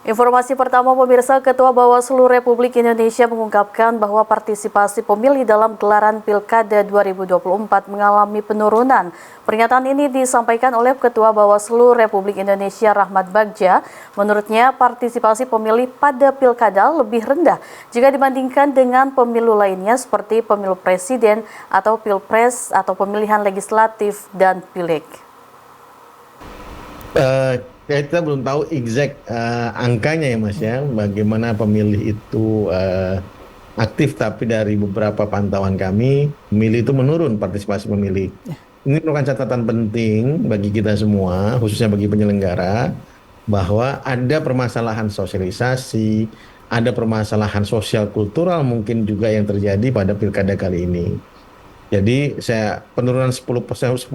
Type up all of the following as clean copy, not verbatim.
Informasi pertama pemirsa, Ketua Bawaslu Republik Indonesia mengungkapkan bahwa partisipasi pemilih dalam gelaran Pilkada 2024 mengalami penurunan. Pernyataan ini disampaikan oleh Ketua Bawaslu Republik Indonesia Rahmat Bagja. Menurutnya partisipasi pemilih pada Pilkada lebih rendah jika dibandingkan dengan pemilu lainnya seperti pemilu presiden atau Pilpres atau pemilihan legislatif dan Pileg. Kita belum tahu exact angkanya ya Mas ya, bagaimana pemilih itu aktif, tapi dari beberapa pantauan kami, pemilih itu menurun, partisipasi pemilih. Ini merupakan catatan penting bagi kita semua, khususnya bagi penyelenggara, bahwa ada permasalahan sosialisasi, ada permasalahan sosial kultural mungkin juga yang terjadi pada pilkada kali ini. Jadi penurunan 10%, 10-20%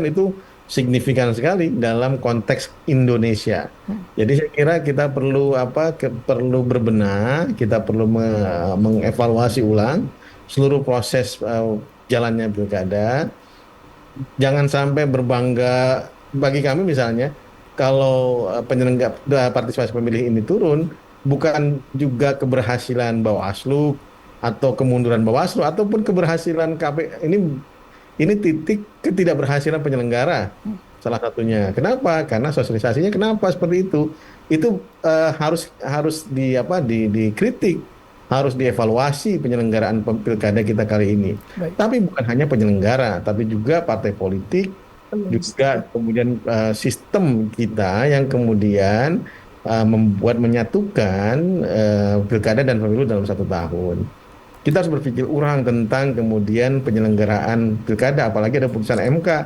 itu signifikan sekali dalam konteks Indonesia. Jadi saya kira kita perlu perlu berbenah, kita perlu mengevaluasi ulang seluruh proses jalannya pilkada. Jangan sampai berbangga, bagi kami misalnya, kalau penyelenggara partisipasi pemilih ini turun, bukan juga keberhasilan Bawaslu atau kemunduran Bawaslu ataupun keberhasilan KPU. Ini titik ketidakberhasilan penyelenggara salah satunya. Kenapa? Karena sosialisasinya kenapa seperti itu? Itu harus dikritik, harus dievaluasi penyelenggaraan pilkada kita kali ini. Baik. Tapi bukan hanya penyelenggara, tapi juga partai politik, juga kemudian sistem kita yang kemudian menyatukan pilkada dan pemilu dalam 1 tahun. Kita harus berpikir ulang tentang kemudian penyelenggaraan pilkada, apalagi ada putusan MK.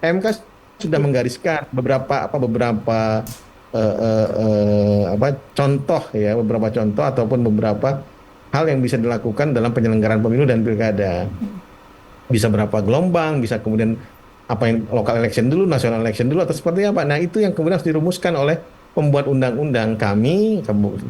MK sudah menggariskan beberapa contoh ya, beberapa contoh ataupun beberapa hal yang bisa dilakukan dalam penyelenggaraan pemilu dan pilkada. Bisa berapa gelombang, bisa kemudian apa yang local election dulu, national election dulu, atau seperti apa. Nah, itu yang kemudian harus dirumuskan oleh pembuat undang-undang. Kami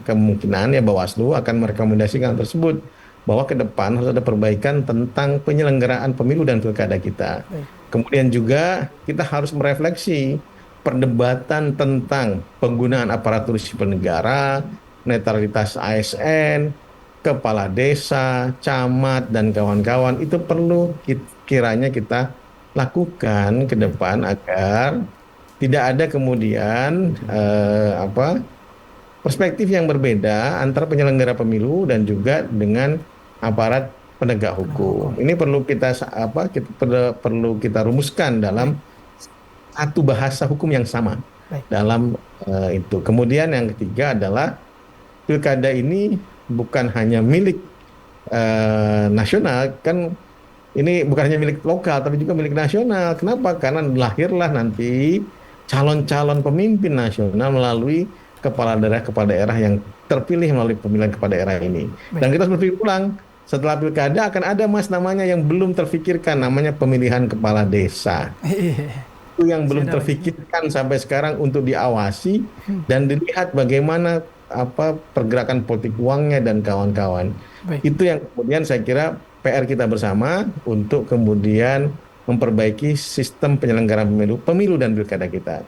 kemungkinan ya Bawaslu akan merekomendasikan tersebut, bahwa ke depan harus ada perbaikan tentang penyelenggaraan pemilu dan pilkada kita. Kemudian juga kita harus merefleksi perdebatan tentang penggunaan aparatur sipil negara, netralitas ASN, kepala desa, camat, dan kawan-kawan. Itu perlu kiranya kita lakukan ke depan agar tidak ada kemudian perspektif yang berbeda antara penyelenggara pemilu dan juga dengan aparat penegak hukum. Ini perlu kita rumuskan dalam satu bahasa hukum yang sama. Baik. Dalam itu. Kemudian yang ketiga adalah pilkada ini bukan hanya milik nasional, kan ini bukan hanya milik lokal tapi juga milik nasional. Kenapa? Karena lahirlah nanti calon-calon pemimpin nasional melalui kepala daerah yang terpilih melalui pemilihan kepala daerah ini. Dan kita harus berpikir ulang, setelah pilkada akan ada namanya yang belum terfikirkan, namanya pemilihan kepala desa. Itu yang belum terfikirkan sampai sekarang untuk diawasi dan dilihat bagaimana pergerakan politik uangnya dan kawan-kawan. Itu yang kemudian saya kira PR kita bersama untuk kemudian memperbaiki sistem penyelenggaraan pemilu dan pilkada kita.